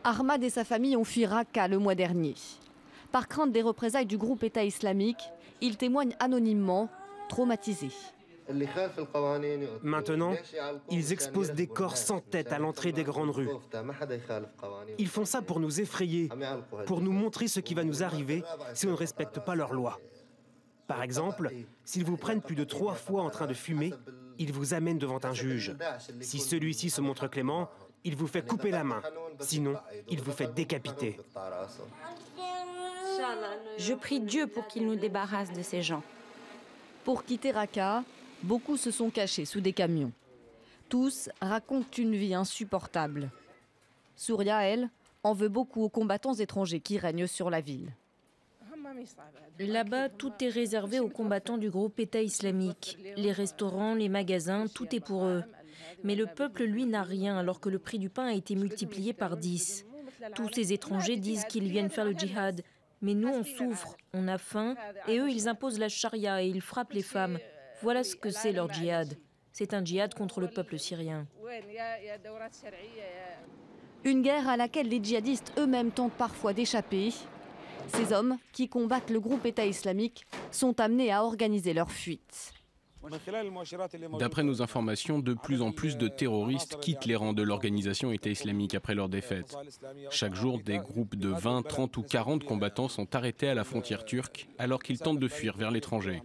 Ahmad et sa famille ont fui Raqqa le mois dernier. Par crainte des représailles du groupe État islamique, ils témoignent anonymement, traumatisés. Maintenant, ils exposent des corps sans tête à l'entrée des grandes rues. Ils font ça pour nous effrayer, pour nous montrer ce qui va nous arriver si on ne respecte pas leurs lois. Par exemple, s'ils vous prennent plus de 3 fois en train de fumer, ils vous amènent devant un juge. Si celui-ci se montre clément, il vous fait couper la main. Sinon, il vous fait décapiter. Je prie Dieu pour qu'il nous débarrasse de ces gens. Pour quitter Raqqa, beaucoup se sont cachés sous des camions. Tous racontent une vie insupportable. Souria, elle, en veut beaucoup aux combattants étrangers qui règnent sur la ville. Là-bas, tout est réservé aux combattants du groupe État islamique. Les restaurants, les magasins, tout est pour eux. Mais le peuple, lui, n'a rien, alors que le prix du pain a été multiplié par 10. Tous ces étrangers disent qu'ils viennent faire le djihad. Mais nous, on souffre, on a faim, et eux, ils imposent la charia et ils frappent les femmes. Voilà ce que c'est leur djihad. C'est un djihad contre le peuple syrien. Une guerre à laquelle les djihadistes eux-mêmes tentent parfois d'échapper. Ces hommes, qui combattent le groupe État islamique, sont amenés à organiser leur fuite. D'après nos informations, de plus en plus de terroristes quittent les rangs de l'organisation État islamique après leur défaite. Chaque jour, des groupes de 20, 30 ou 40 combattants sont arrêtés à la frontière turque alors qu'ils tentent de fuir vers l'étranger.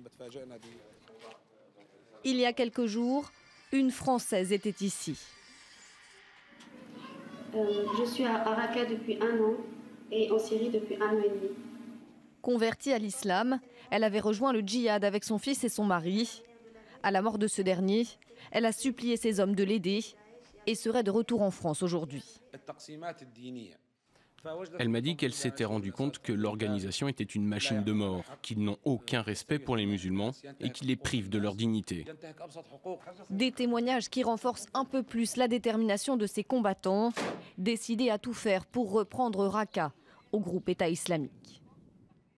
Il y a quelques jours, une Française était ici. Je suis à Raqqa depuis 1 an et en Syrie depuis 1 an et demi. Convertie à l'islam, elle avait rejoint le djihad avec son fils et son mari. À la mort de ce dernier, elle a supplié ses hommes de l'aider et serait de retour en France aujourd'hui. Elle m'a dit qu'elle s'était rendue compte que l'organisation était une machine de mort, qu'ils n'ont aucun respect pour les musulmans et qui les privent de leur dignité. Des témoignages qui renforcent un peu plus la détermination de ces combattants, décidés à tout faire pour reprendre Raqqa au groupe État islamique.